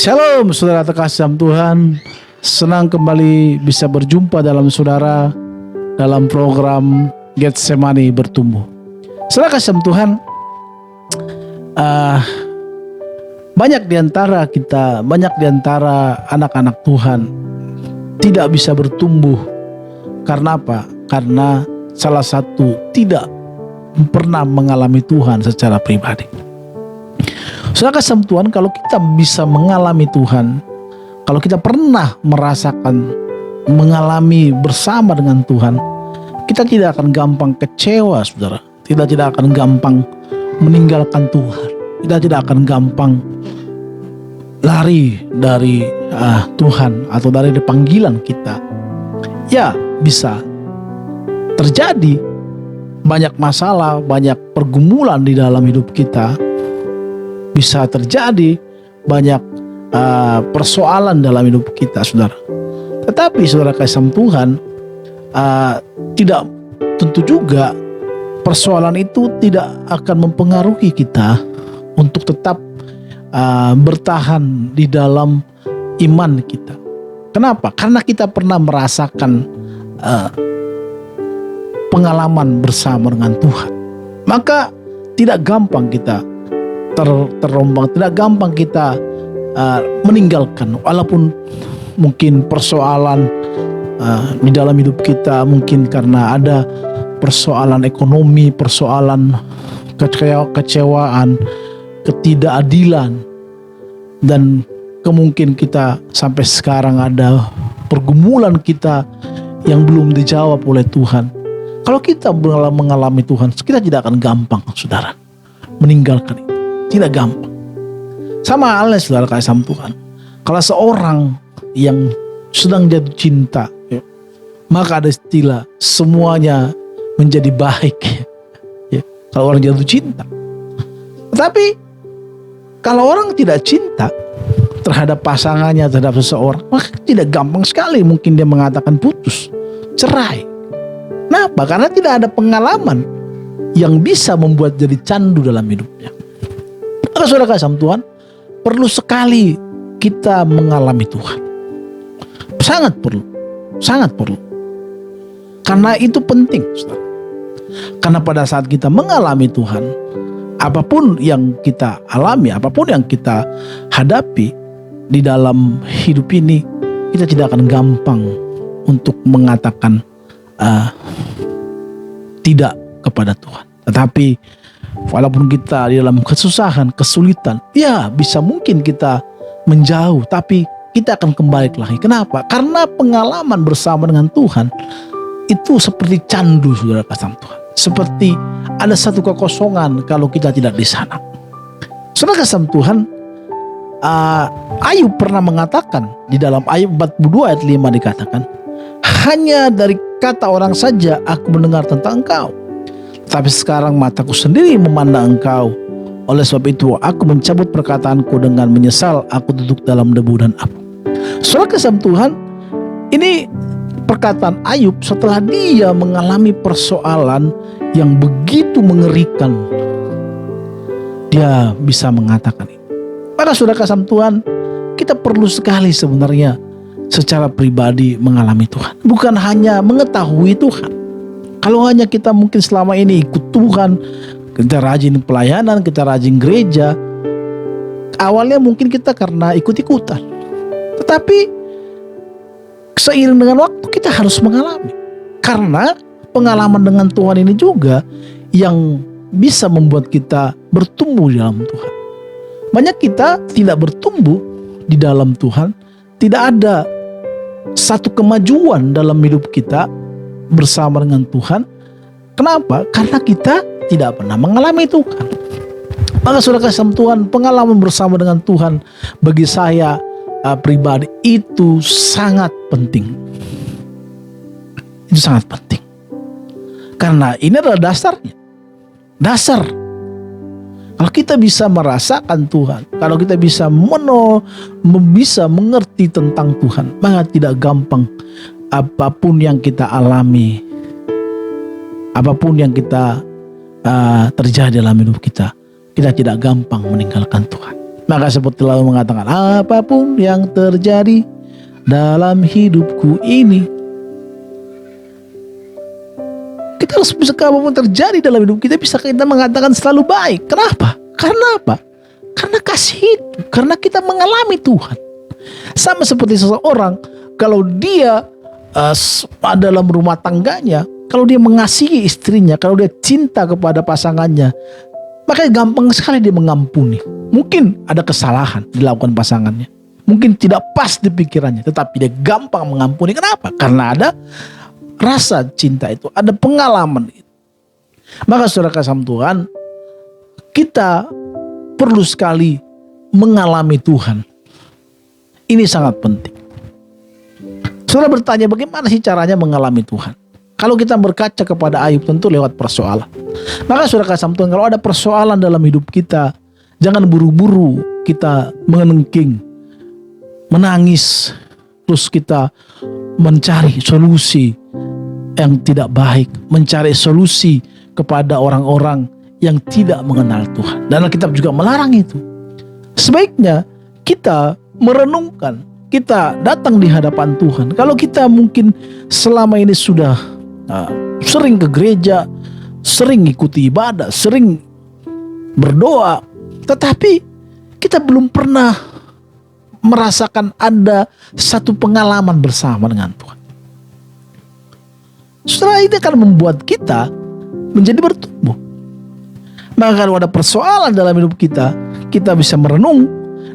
Shalom saudara terkasih dalam Tuhan. Senang kembali bisa berjumpa dalam saudara dalam program Getsemani Bertumbuh. Saudara kasih dalam Tuhan, banyak diantara kita, banyak diantara anak-anak Tuhan tidak bisa bertumbuh. Karena apa? Karena salah satu tidak pernah mengalami Tuhan secara pribadi. Saudara kasih Tuhan, kalau kita bisa mengalami Tuhan, kalau kita pernah merasakan, mengalami bersama dengan Tuhan, kita tidak akan gampang kecewa, saudara. Kita tidak akan gampang meninggalkan Tuhan. Kita tidak akan gampang lari dari Tuhan atau dari panggilan kita. Ya, bisa terjadi banyak masalah, banyak pergumulan di dalam hidup kita. Bisa terjadi banyak persoalan dalam hidup kita, saudara. Tetapi saudara kasih Tuhan, tidak tentu juga persoalan itu tidak akan mempengaruhi kita untuk tetap bertahan di dalam iman kita. Kenapa? Karena kita pernah merasakan pengalaman bersama dengan Tuhan. Maka tidak gampang kita terombang, tidak gampang kita meninggalkan, walaupun mungkin persoalan di dalam hidup kita, mungkin karena ada persoalan ekonomi, persoalan kekecewaan, ketidakadilan, dan kemungkinan kita sampai sekarang ada pergumulan kita yang belum dijawab oleh Tuhan. Kalau kita mengalami Tuhan, kita tidak akan gampang, saudara, meninggalkan itu. Tidak gampang. Sama halnya saudara kasih sama Tuhan. Kalau seorang yang sedang jatuh cinta, maka ada istilah semuanya menjadi baik. Kalau orang jatuh cinta. Tetapi kalau orang tidak cinta terhadap pasangannya, terhadap seseorang, maka tidak gampang sekali mungkin dia mengatakan putus, cerai. Kenapa? Karena tidak ada pengalaman yang bisa membuat jadi candu dalam hidupnya. Maka saudara kasih sama Tuhan, perlu sekali kita mengalami Tuhan. Sangat perlu. Sangat perlu. Karena itu penting, saudara. Karena pada saat kita mengalami Tuhan, apapun yang kita alami, apapun yang kita hadapi di dalam hidup ini, kita tidak akan gampang untuk mengatakan tidak kepada Tuhan. Tetapi walaupun kita di dalam kesusahan, kesulitan, ya bisa mungkin kita menjauh, tapi kita akan kembali lagi. Kenapa? Karena pengalaman bersama dengan Tuhan itu seperti candu, saudara kasih Tuhan. Seperti ada satu kekosongan kalau kita tidak di sana. Saudara kasih Tuhan, Ayub pernah mengatakan di dalam Ayub 42 ayat 5 dikatakan, hanya dari kata orang saja aku mendengar tentang engkau. Tapi sekarang mataku sendiri memandang engkau. Oleh sebab itu aku mencabut perkataanku dengan menyesal. Aku duduk dalam debu dan abu. Saudara kasih Tuhan, ini perkataan Ayub setelah dia mengalami persoalan yang begitu mengerikan. Dia bisa mengatakan itu. Maka saudara kasih Tuhan, kita perlu sekali sebenarnya secara pribadi mengalami Tuhan. Bukan hanya mengetahui Tuhan. Kalau hanya kita mungkin selama ini ikut Tuhan, kita rajin pelayanan, kita rajin gereja, awalnya mungkin kita karena ikut-ikutan. Tetapi seiring dengan waktu kita harus mengalami. Karena pengalaman dengan Tuhan ini juga yang bisa membuat kita bertumbuh di dalam Tuhan. Banyak kita tidak bertumbuh di dalam Tuhan, tidak ada satu kemajuan dalam hidup kita bersama dengan Tuhan. Kenapa? Karena kita tidak pernah mengalami Tuhan. Maka saudara kasih Tuhan, pengalaman bersama dengan Tuhan bagi saya pribadi itu sangat penting. Itu sangat penting. Karena ini adalah dasarnya. Dasar. Kalau kita bisa merasakan Tuhan, kalau kita bisa bisa mengerti tentang Tuhan, maka tidak gampang apapun yang kita alami, apapun yang kita terjadi dalam hidup kita, kita tidak gampang meninggalkan Tuhan. Maka seperti lalu mengatakan, apapun yang terjadi dalam hidupku ini, kita harus bisa, apapun terjadi dalam hidup kita, bisa kita mengatakan selalu baik. Kenapa? Karena apa? Karena kasih itu, karena kita mengalami Tuhan. Sama seperti seseorang, kalau dia dalam rumah tangganya, kalau dia mengasihi istrinya, kalau dia cinta kepada pasangannya, maka gampang sekali dia mengampuni. Mungkin ada kesalahan dilakukan pasangannya, mungkin tidak pas di pikirannya, tetapi dia gampang mengampuni. Kenapa? Karena ada rasa cinta itu, ada pengalaman itu. Maka saudara kasih Tuhan, kita perlu sekali mengalami Tuhan. Ini sangat penting. Saudara bertanya, bagaimana sih caranya mengalami Tuhan? Kalau kita berkaca kepada Ayub, tentu lewat persoalan. Maka saudara kasih Tuhan, kalau ada persoalan dalam hidup kita, jangan buru-buru kita mengenengking, menangis, terus kita mencari solusi yang tidak baik, mencari solusi kepada orang-orang yang tidak mengenal Tuhan. Dan Alkitab juga melarang itu. Sebaiknya kita merenungkan, kita datang di hadapan Tuhan. Kalau kita mungkin selama ini sudah sering ke gereja, sering ikuti ibadah, sering berdoa, tetapi kita belum pernah merasakan ada satu pengalaman bersama dengan Tuhan. Setelah itu akan membuat kita menjadi bertumbuh. Maka kalau ada persoalan dalam hidup kita, kita bisa merenung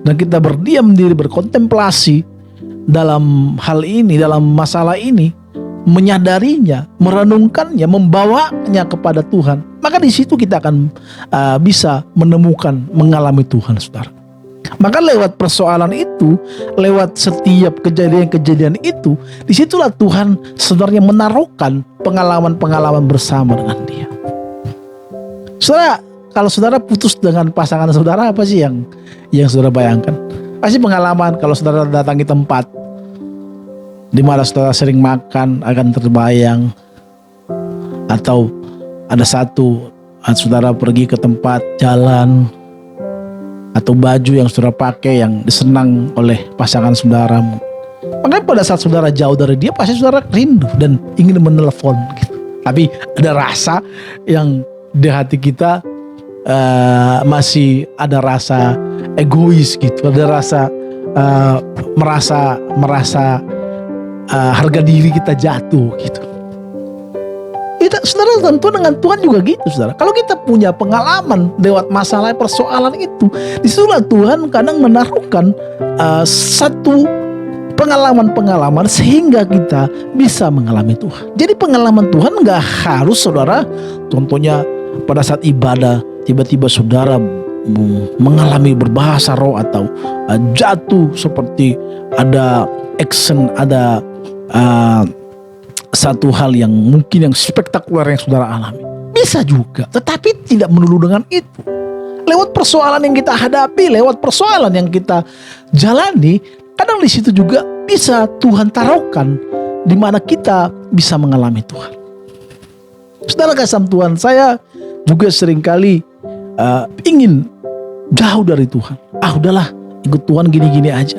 dan kita berdiam diri, berkontemplasi dalam hal ini, dalam masalah ini, menyadarinya, merenungkannya, membawanya kepada Tuhan. Maka di situ kita akan bisa menemukan, mengalami Tuhan, saudara. Maka lewat persoalan itu, lewat setiap kejadian-kejadian itu, disitulah Tuhan sebenarnya menaruhkan pengalaman-pengalaman bersama dengan Dia. Saudara, kalau saudara putus dengan pasangan saudara, apa sih yang saudara bayangkan? Pasti pengalaman kalau saudara datangi tempat di mana saudara sering makan akan terbayang, atau ada satu saudara pergi ke tempat jalan, atau baju yang saudara pakai yang disenang oleh pasangan saudaramu. Makanya pada saat saudara jauh dari dia, pasti saudara rindu dan ingin menelpon gitu. Tapi ada rasa yang di hati kita masih ada rasa egois gitu, ada rasa merasa harga diri kita jatuh gitu. Saudara, tentu dengan Tuhan juga gitu, saudara. Kalau kita punya pengalaman lewat masalah persoalan itu, disitulah Tuhan kadang menaruhkan satu pengalaman-pengalaman sehingga kita bisa mengalami Tuhan. Jadi pengalaman Tuhan nggak harus, saudara, contohnya pada saat ibadah tiba-tiba saudara mengalami berbahasa roh atau jatuh seperti ada action, ada satu hal yang mungkin yang spektakuler yang saudara alami. Bisa juga, tetapi tidak melulu dengan itu. Lewat persoalan yang kita hadapi, lewat persoalan yang kita jalani, kadang di situ juga bisa Tuhan taruhkan di mana kita bisa mengalami Tuhan. Saudara kasih Tuhan, saya juga seringkali ingin jauh dari Tuhan. Udahlah, ikut Tuhan gini-gini aja.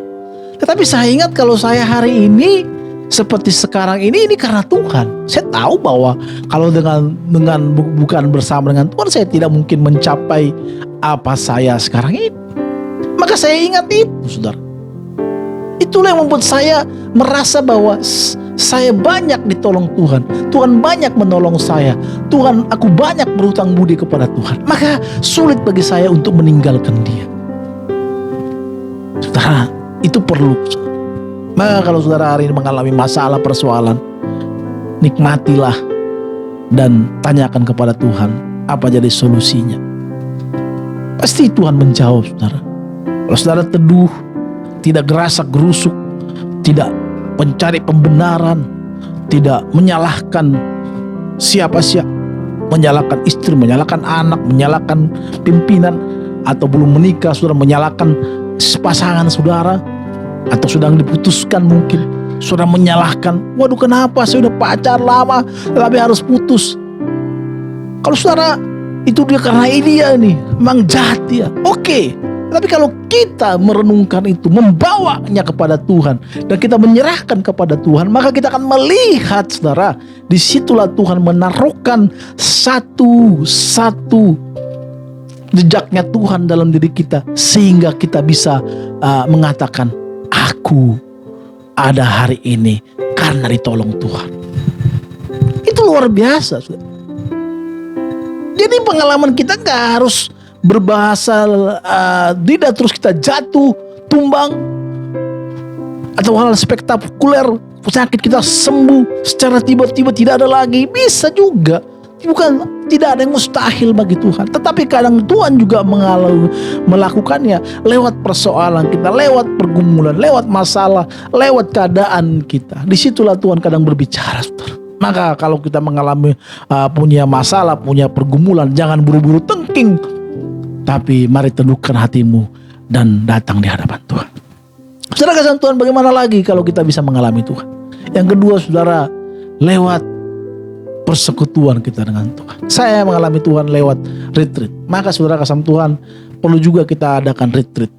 Tetapi saya ingat kalau saya hari ini seperti sekarang ini karena Tuhan. Saya tahu bahwa kalau dengan bukan bersama dengan Tuhan, saya tidak mungkin mencapai apa saya sekarang ini. Maka saya ingat itu, saudara. Itulah yang membuat saya merasa bahwa saya banyak ditolong Tuhan. Tuhan banyak menolong saya. Tuhan, aku banyak berhutang budi kepada Tuhan. Maka sulit bagi saya untuk meninggalkan Dia. Saudara, itu perlu. Maka kalau saudara hari ini mengalami masalah persoalan, nikmatilah dan tanyakan kepada Tuhan apa jadi solusinya. Pasti Tuhan menjawab, saudara. Kalau saudara teduh, tidak gerasak gerusuk, tidak mencari pembenaran, tidak menyalahkan siapa-siapa, menyalahkan istri, menyalahkan anak, menyalahkan pimpinan, atau belum menikah saudara menyalahkan pasangan saudara, atau sedang diputuskan mungkin sudah menyalahkan, waduh kenapa saya udah pacar lama tapi harus putus. Kalau saudara itu dia karena dia nih memang jahat dia, oke, Tapi kalau kita merenungkan itu, membawanya kepada Tuhan, dan kita menyerahkan kepada Tuhan, maka kita akan melihat, saudara, disitulah Tuhan menaruhkan satu jejaknya Tuhan dalam diri kita, sehingga kita bisa mengatakan, aku ada hari ini karena ditolong Tuhan. Itu luar biasa, saudara. Jadi pengalaman kita gak harus berbahasa tidak terus kita jatuh, tumbang, atau hal spektakuler, sakit kita sembuh secara tiba-tiba tidak ada lagi. Bisa juga, tidak ada yang mustahil bagi Tuhan. Tetapi kadang Tuhan juga melakukannya lewat persoalan kita, lewat pergumulan, lewat masalah, lewat keadaan kita. Disitulah Tuhan kadang berbicara, saudara. Maka kalau kita mengalami punya masalah, punya pergumulan, jangan buru-buru tengking, tapi mari teduhkan hatimu dan datang di hadapan Tuhan. Saudara kasih Tuhan, bagaimana lagi kalau kita bisa mengalami Tuhan? Yang kedua, saudara, lewat persekutuan kita dengan Tuhan. Saya mengalami Tuhan lewat retreat. Maka saudara kasih Tuhan, perlu juga kita adakan retreat.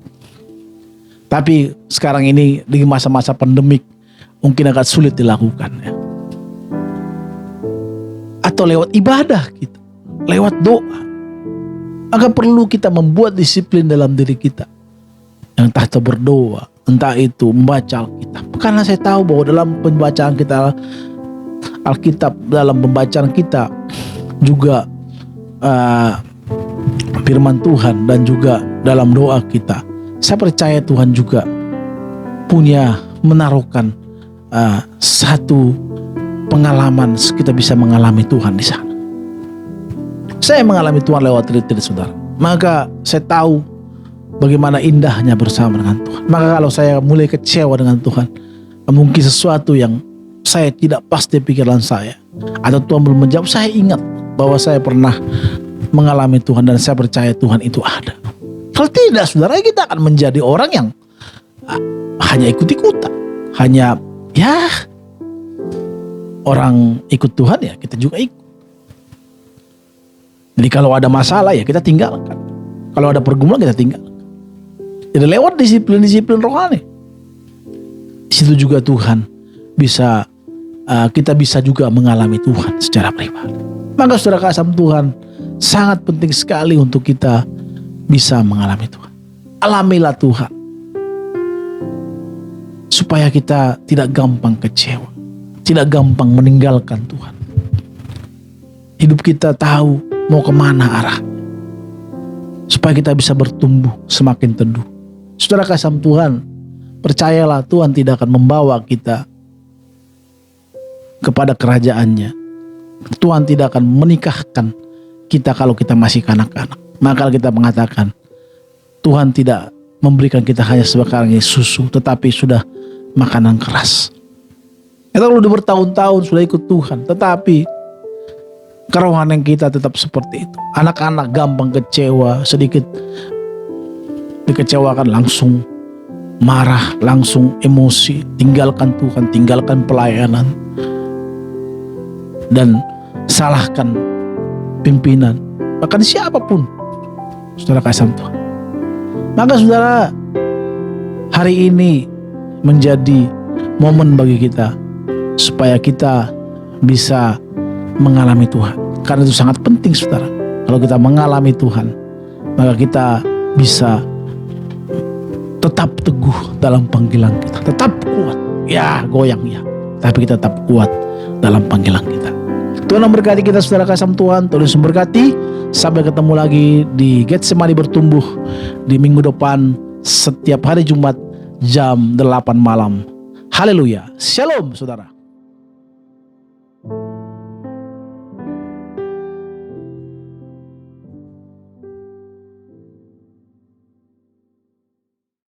Tapi sekarang ini di masa-masa pandemik mungkin agak sulit dilakukan, ya. Atau lewat ibadah kita, lewat doa. Maka perlu kita membuat disiplin dalam diri kita. Entah itu berdoa, entah itu membaca Alkitab. Karena saya tahu bahwa dalam pembacaan kita Alkitab, dalam pembacaan kita juga firman Tuhan, dan juga dalam doa kita, saya percaya Tuhan juga punya menaruhkan satu pengalaman, kita bisa mengalami Tuhan di sana. Saya mengalami Tuhan lewat retreat, saudara. Maka saya tahu bagaimana indahnya bersama dengan Tuhan. Maka kalau saya mulai kecewa dengan Tuhan, mungkin sesuatu yang saya tidak pas di pikiran saya, atau Tuhan belum menjawab, saya ingat bahwa saya pernah mengalami Tuhan, dan saya percaya Tuhan itu ada. Kalau tidak, saudara, kita akan menjadi orang yang hanya ikut-ikutan, hanya orang ikut Tuhan, ya kita juga ikut. Jadi kalau ada masalah, ya kita tinggalkan. Kalau ada pergumulan, kita tinggalkan. Jadi lewat disiplin-disiplin rohani, di situ juga Tuhan bisa, kita bisa juga mengalami Tuhan secara pribadi. Maka saudara kasih Tuhan, sangat penting sekali untuk kita bisa mengalami Tuhan. Alamilah Tuhan, supaya kita tidak gampang kecewa, tidak gampang meninggalkan Tuhan. Hidup kita tahu mau kemana arah, supaya kita bisa bertumbuh semakin teduh. Saudara kasih Tuhan, percayalah Tuhan tidak akan membawa kita kepada kerajaannya. Tuhan tidak akan menikahkan kita kalau kita masih kanak-kanak. Maka kita mengatakan, Tuhan tidak memberikan kita hanya sekarang ini susu, tetapi sudah makanan keras. Kita udah bertahun-tahun sudah ikut Tuhan, tetapi kerohanian kita tetap seperti itu. Anak-anak gampang kecewa, sedikit dikecewakan langsung marah, langsung emosi, tinggalkan Tuhan, tinggalkan pelayanan, dan salahkan pimpinan, bahkan siapapun. Saudara kasih Tuhan. Maka saudara, hari ini menjadi momen bagi kita supaya kita bisa mengalami Tuhan. Karena itu sangat penting, saudara. Kalau kita mengalami Tuhan, maka kita bisa tetap teguh dalam panggilan kita, tetap kuat. Ya, goyang ya, tapi kita tetap kuat dalam panggilan kita. Tuhan memberkati kita, saudara kasih Tuhan. Tuhan memberkati. Sampai ketemu lagi di Getsemani Bertumbuh di minggu depan, setiap hari Jumat jam 8 malam. Haleluya. Shalom, saudara.